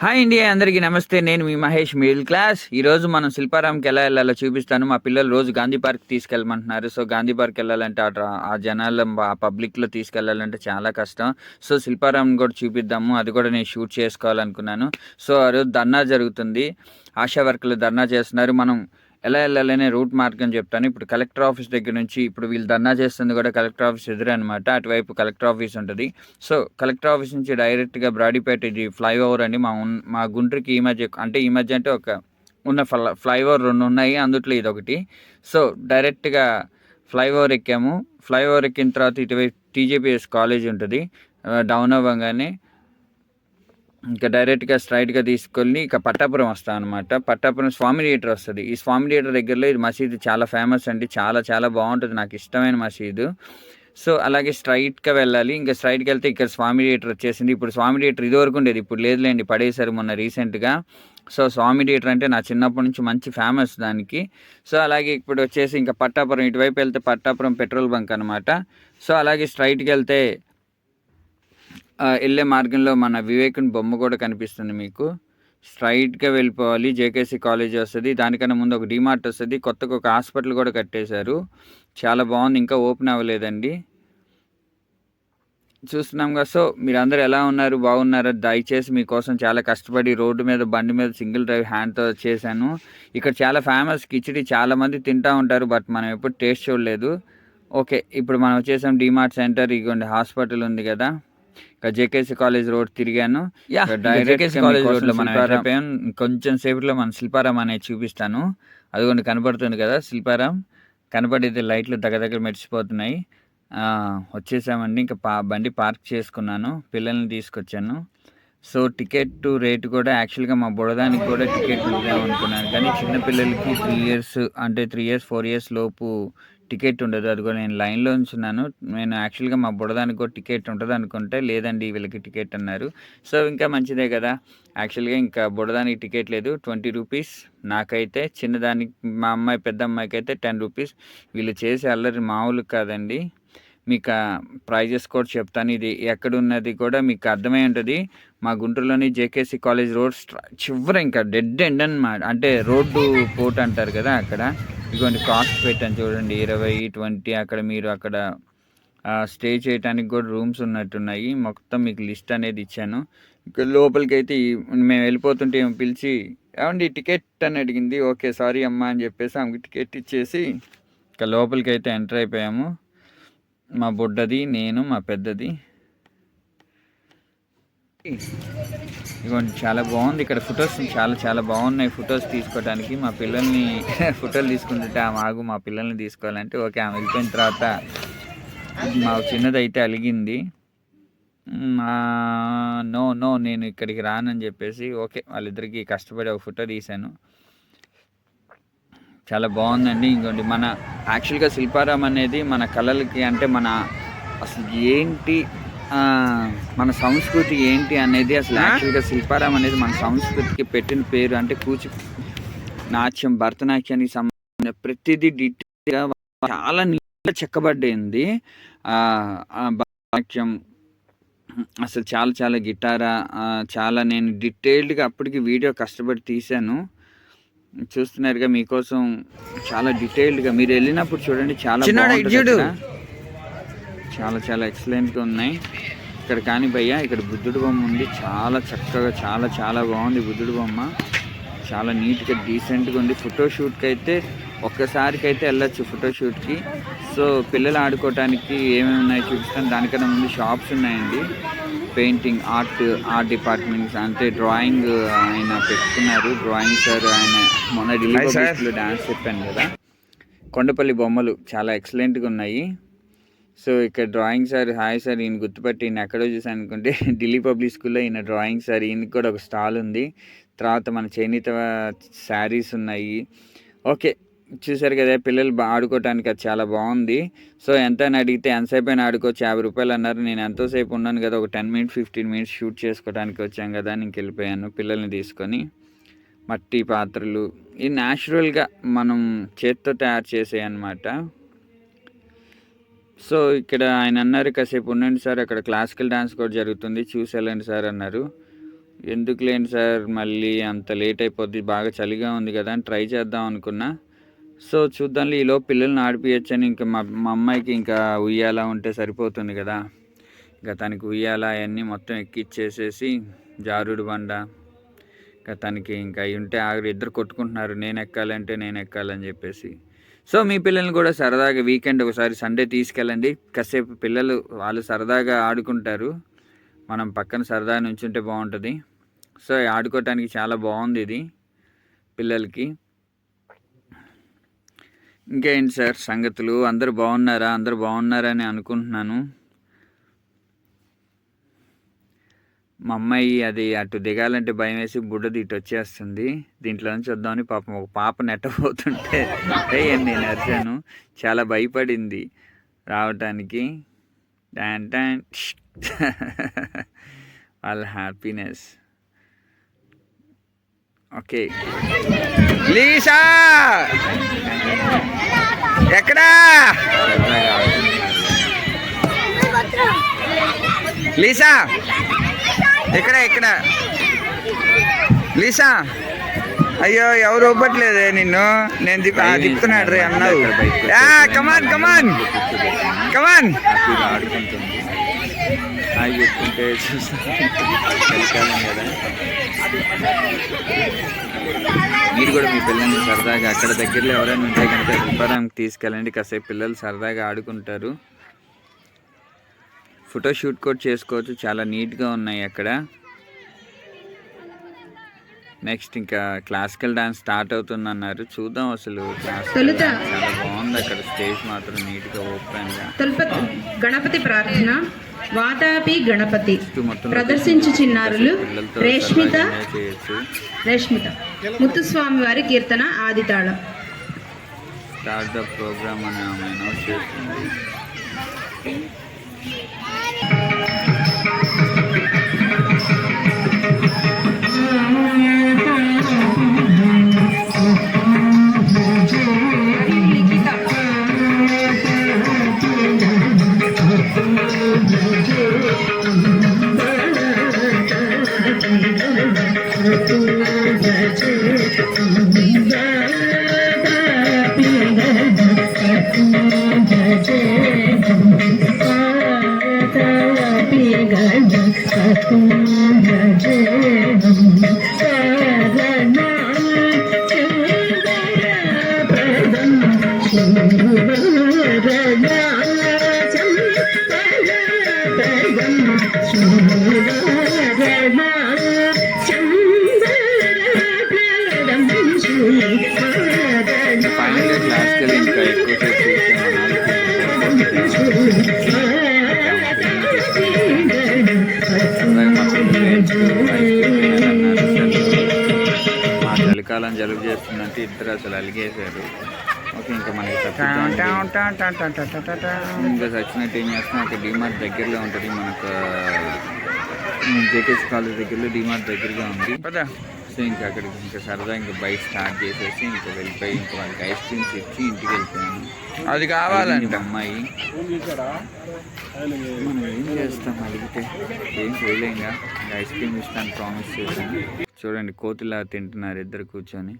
Hi అండి, అందరికీ నమస్తే. నేను మీ మహేష్, మిడిల్ క్లాస్. ఈరోజు మనం శిల్పారాంకి ఎలా వెళ్ళాలో చూపిస్తాను. మా పిల్లలు రోజు గాంధీ పార్క్ తీసుకెళ్ళమంటున్నారు. సో గాంధీ పార్క్ వెళ్ళాలంటే ఆ జనాల ఆ పబ్లిక్లో తీసుకెళ్ళాలంటే చాలా కష్టం. సో శిల్పారాం కూడా చూపిద్దాము, అది కూడా నేను షూట్ చేసుకోవాలనుకున్నాను. సో ఆ రోజు ధర్నా జరుగుతుంది, ఆశా వర్కర్లు ధర్నా చేస్తున్నారు. మనం ఎలా వెళ్ళాలనే రూట్ మార్గం చెప్తాను. ఇప్పుడు కలెక్టర్ ఆఫీస్ దగ్గర నుంచి, ఇప్పుడు వీళ్ళు ధర్నా చేస్తుంది కూడా కలెక్టర్ ఆఫీస్ ఎదురు అనమాట. అటువైపు కలెక్టర్ ఆఫీస్ ఉంటుంది. సో కలెక్టర్ ఆఫీస్ నుంచి డైరెక్ట్గా బ్రాడీపేట, ఇది ఫ్లైఓవర్ అండి. మా గుంటూరుకి ఈ మధ్య అంటే ఒక ఉన్న ఫ్లైఓవర్ 2 ఉన్నాయి, అందుట్లో ఇది ఒకటి. సో డైరెక్ట్గా ఫ్లైఓవర్ ఎక్కాము. ఫ్లైఓవర్ ఎక్కిన తర్వాత ఇటువైపు టీజేపీఎస్ కాలేజ్ ఉంటుంది. డౌన్ అవ్వగానే ఇంకా డైరెక్ట్గా స్ట్రైట్గా తీసుకొని ఇక పట్టాపురం వస్తాం అనమాట. పట్టాపురం స్వామి థియేటర్ వస్తుంది. ఈ స్వామి థియేటర్ దగ్గరలో ఇది మసీదు చాలా ఫేమస్ అండి, చాలా చాలా బాగుంటుంది, నాకు ఇష్టమైన మసీదు. సో అలాగే స్ట్రైట్గా వెళ్ళాలి. ఇంకా స్ట్రైట్కి వెళ్తే ఇక్కడ స్వామి థియేటర్ వచ్చేసింది. ఇప్పుడు స్వామి థియేటర్ ఇదివరకు ఉండేది, ఇప్పుడు లేదులేండి, పడేశారు మొన్న రీసెంట్గా. సో స్వామి థియేటర్ అంటే నా చిన్నప్పటి నుంచి మంచి ఫేమస్ దానికి. సో అలాగే ఇప్పుడు వచ్చేసి ఇంకా పట్టాపురం, ఇటువైపు వెళ్తే పట్టాపురం పెట్రోల్ బంక్ అనమాట. సో అలాగే స్ట్రైట్కి వెళ్తే వెళ్ళే మార్గంలో మన వివేకుని బొమ్మ కూడా కనిపిస్తుంది మీకు. స్ట్రైట్గా వెళ్ళిపోవాలి, జేకేసీ కాలేజ్ వస్తుంది. దానికన్నా ముందు ఒక డిమార్ట్ వస్తుంది. కొత్తగా ఒక హాస్పిటల్ కూడా కట్టేశారు, చాలా బాగుంది, ఇంకా ఓపెన్ అవ్వలేదండి. చూస్తున్నాం కదా. సో మీరందరూ ఎలా ఉన్నారు, బాగున్నారా? దయచేసి మీకోసం చాలా కష్టపడి రోడ్డు మీద బండి మీద సింగిల్ డ్రైవ్ హ్యాండ్తో చేశాను. ఇక్కడ చాలా ఫేమస్ కిచిడి, చాలామంది తింటూ ఉంటారు, బట్ మనం ఎప్పుడు టేస్ట్ చూడలేదు. ఓకే, ఇప్పుడు మనం వచ్చేసాం డిమార్ట్ సెంటర్. ఇగోండి హాస్పిటల్ ఉంది కదా. ఇక జేకేసీ కాలేజ్ రోడ్ తిరిగాను. డైరెక్ట్ కాలేజ్ రోడ్లో మనం అయిపోయాం. కొంచెం సేపట్లో మన శిల్పారాం అనేది చూపిస్తాను. అదిగోండి కనపడుతుంది కదా శిల్పారాం, కనపడేది లైట్లు దగ్గర మెరిసిపోతున్నాయి. వచ్చేసామండి. ఇంకా బండి పార్క్ చేసుకున్నాను, పిల్లల్ని తీసుకొచ్చాను. సో టికెట్ రేటు కూడా యాక్చువల్గా మా బుడదానికి కూడా టికెట్ ఉంటుందేమో అనుకున్నాను, కానీ చిన్నపిల్లలకి 3 ఇయర్స్ అంటే 3 ఇయర్స్ 4 ఇయర్స్ లోపు టికెట్ ఉండదు. అది కూడా నేను లైన్లో ఉంచున్నాను. నేను యాక్చువల్గా మా బుడదానికి కూడా టికెట్ ఉంటుంది అనుకుంటే, లేదండి వీళ్ళకి టికెట్ అన్నారు. సో ఇంకా మంచిదే కదా. యాక్చువల్గా ఇంకా బుడదానికి టికెట్ లేదు, 20 రూపీస్. నాకైతే చిన్నదానికి, మా అమ్మాయి పెద్ద అమ్మాయికి అయితే 10 రూపీస్. వీళ్ళు చేసే అల్లరి మామూలు కాదండి. మీకు ప్రైజెస్ కూడా చెప్తాను. ఇది ఎక్కడున్నది కూడా మీకు అర్థమై ఉంటుంది. మా గుంటూరులోని జేకేసీ కాలేజ్ రోడ్ చివర ఇంకా డెడ్ ఎండ్ అన్నమాట, అంటే రోడ్డు పోర్ట్ అంటారు కదా అక్కడ. ఇటువంటి కాస్ట్ పెట్టాను చూడండి, 20, 20. అక్కడ మీరు అక్కడ స్టే చేయడానికి కూడా రూమ్స్ ఉన్నట్టున్నాయి. మొత్తం మీకు లిస్ట్ అనేది ఇచ్చాను. ఇక్కడ లోపలికి అయితే మేము వెళ్ళిపోతుంటే ఏమో పిలిచి, ఏమండి టికెట్ అని అడిగింది. ఓకే సారీ అమ్మా అని చెప్పేసి ఆమెకి టికెట్ ఇచ్చేసి ఇక లోపలికి అయితే ఎంటర్ అయిపోయాము. మా బుడ్డది, నేను, మా పెద్దది. ఇదిగోండి చాలా బాగుంది ఇక్కడ. ఫొటోస్ చాలా చాలా బాగున్నాయి ఫొటోస్ తీసుకోవడానికి. మా పిల్లల్ని ఫోటోలు తీసుకుంటుంటే ఆమె ఆగు, మా పిల్లల్ని తీసుకోవాలంటే ఓకే. ఆమె వెళ్ళిపోయిన తర్వాత మా చిన్నదైతే అలిగింది, నో నో నేను ఇక్కడికి రానని చెప్పేసి. ఓకే, వాళ్ళిద్దరికి కష్టపడి ఒక ఫోటో తీశాను. చాలా బాగుందండి. ఇంకోటి మన యాక్చువల్గా శిల్పారాం అనేది మన కళలకి, అంటే మన అసలు ఏంటి, మన సంస్కృతి ఏంటి అనేది అసలు యాక్చువల్గా శిల్పారాం అనేది మన సంస్కృతికి పెట్టిన పేరు. అంటే నాట్యం, భరతనాట్యానికి సంబంధించిన ప్రతిదీ డీటెయిల్గా చాలా నీట్గా చెక్కబడ్డైంది. భరతనాట్యం అసలు చాలా చాలా గిటారా, చాలా నేను డీటెయిల్డ్గా అప్పటికి వీడియో కష్టపడి తీశాను. చూస్తున్నారుగా మీకోసం చాలా డీటెయిల్డ్గా. మీరు వెళ్ళినప్పుడు చూడండి, చాలా చాలా చాలా ఎక్సలెంట్గా ఉన్నాయి ఇక్కడ. కానీ భయ్య ఇక్కడ బుద్ధుడి బొమ్మ ఉంది, చాలా చక్కగా, చాలా చాలా బాగుంది బుద్ధుడి బొమ్మ. చాలా నీట్గా డీసెంట్గా ఉంది. ఫోటోషూట్కి అయితే ఒక్కసారికి అయితే వెళ్ళచ్చు ఫోటోషూట్కి. సో పిల్లలు ఆడుకోవటానికి ఏమేమి ఉన్నాయో చూపిస్తాను. దానికన్నా ముందు షాప్స్ ఉన్నాయండి. పెయింటింగ్, ఆర్ట్ డిపార్ట్మెంట్స్, అంటే డ్రాయింగ్ ఆయన పెట్టుకున్నారు. డ్రాయింగ్ సార్ ఆయన మొన్న ఢిల్లీ డాన్స్ చెప్పాను కదా. కొండపల్లి బొమ్మలు చాలా ఎక్సలెంట్గా ఉన్నాయి. సో ఇక్కడ డ్రాయింగ్ సార్, హాయ్ సార్, ఈయన గుర్తుపట్టి ఈయన ఎక్కడో చూసాను అనుకుంటే ఢిల్లీ పబ్లిక్ స్కూల్లో ఈయన డ్రాయింగ్ సార్. ఈయనకి కూడా ఒక స్టాల్ ఉంది. తర్వాత మన చేనేత శారీస్ ఉన్నాయి. ఓకే, చూసారు కదా పిల్లలు ఆడుకోవటానికి, అది చాలా బాగుంది. సో ఎంత అని అడిగితే ఎంతసేపు అయినా ఆడుకోవచ్చు, 50 రూపాయలు అన్నారు. నేను ఎంతోసేపు ఉన్నాను కదా, ఒక 10 మినిట్స్ 15 మినిట్స్ షూట్ చేసుకోవడానికి వచ్చాం కదా అని వెళ్ళిపోయాను పిల్లల్ని తీసుకొని. మట్టి పాత్రలు, ఇది న్యాచురల్గా మనం చేత్తో తయారు చేసే అన్నమాట. సో ఇక్కడ ఆయన అన్నారు, కాసేపు ఉండండి సార్, అక్కడ క్లాసికల్ డాన్స్ కూడా జరుగుతుంది, చూసి వెళ్ళండి సార్ అన్నారు. ఎందుకు లేండి సార్, మళ్ళీ అంత లేట్ అయిపోద్ది, బాగా చలిగా ఉంది కదా అని ట్రై చేద్దాం అనుకున్నా. సో చూద్దాంలే, ఈలో పిల్లల్ని ఆడిపియచ్చని. ఇంకా మా అమ్మాయికి ఇంకా ఉయ్యాల ఉంటే సరిపోతుంది కదా, ఇంకా తనకి ఉయ్యాల అవన్నీ మొత్తం ఎక్కిచ్చేసేసి జారుడు బండ ఇంకా తనకి ఇంకా అవి ఉంటే ఇద్దరు కొట్టుకుంటున్నారు, నేను ఎక్కాలని చెప్పేసి. సో మీ పిల్లల్ని కూడా సరదాగా వీకెండ్ ఒకసారి సండే తీసుకెళ్ళండి, కాసేపు పిల్లలు వాళ్ళు సరదాగా ఆడుకుంటారు, మనం పక్కన సరదాగా నుంచుంటే బాగుంటుంది. సో ఆడుకోవటానికి చాలా బాగుంది ఇది పిల్లలకి. ఇంకేంటి సార్ సంగతులు, అందరూ బాగున్నారని అనుకుంటున్నాను. మా అమ్మాయి అది అటు దిగాలంటే భయం వేసి బుడ్డది ఇటు వచ్చేస్తుంది, దీంట్లో నుంచి వద్దామని పాపం ఒక పాప నెట్టబోతుంటే నేను అరిచాను, చాలా భయపడింది రావటానికి. వాళ్ళ హ్యాపీనెస్. ఓకే లీసా ఎక్కడా, లీసా ఇక్కడ లీసా, అయ్యో ఎవరు ఒప్పట్లేదే నిన్ను, నేను తిప్పుతున్నాడు రే అన్నావు. కమాన్ ఆడుకుంటుంది, అవి చెప్తుంటే చూసాను కదా. మీరు కూడా మీ పిల్లల్ని సరదాగా అక్కడ దగ్గరలో ఎవరైనా ఉంటే కనుక శిల్పారాంకి తీసుకెళ్ళండి, కాసేపు పిల్లలు సరదాగా ఆడుకుంటారు. ఫోటోషూట్ కూడా చేసుకోవచ్చు, చాలా నీట్గా ఉన్నాయి అక్కడ. నెక్స్ట్ ఇంకా క్లాసికల్ డాన్స్ స్టార్ట్ అవుతుందన్నారు, చూద్దాం. అసలు చాలా బాగుంది అక్కడ, స్టేజ్ మాత్రం నీట్గా ఓపెన్ గా. గణపతి ప్రార్థన వాతాపి గణపతి ప్రదర్శించు చిన్నారులు రేష్మిత ముత్తుస్వామి వారి కీర్తన ఆదితాళం. స్టార్ట్ ద ప్రోగ్రామ్ అని ఆమె అనౌన్స్ చేస్తుంది. ఫైనల్గా క్లాసికల్ ఇంకా ఎక్కువసేపు మా చలికాలం జలుబు చేస్తుందంటే ఇద్దరు అసలు అలిగేశారు. ఓకే ఇంకా మనకి ఇంకా సచ్చినట్టు ఏం చేస్తున్నాం, అక్కడ డిమార్ట్ దగ్గరలో ఉంటుంది మనకు, జేకేఎస్ కాలేజ్ దగ్గరలో డిమార్ట్ దగ్గరగా ఉంది కదా. సో ఇంకా అక్కడికి ఇంకా సరదా ఇంకా బైక్ స్టార్ట్ చేసేసి ఇంకా వెళ్ళిపోయి ఇంకా వాళ్ళకి ఐస్ క్రీమ్స్ ఇచ్చి ఇంటికి వెళ్ళిపోయాను. అది కావాలండి అమ్మాయి, మనం ఏం చేస్తాం అడిగితే ఏం చేయలేంగా. ఐస్ క్రీమ్ ఇస్తాను ప్రామిస్ చేశాను. చూడండి కోతులా తింటున్నారు ఇద్దరు కూర్చొని.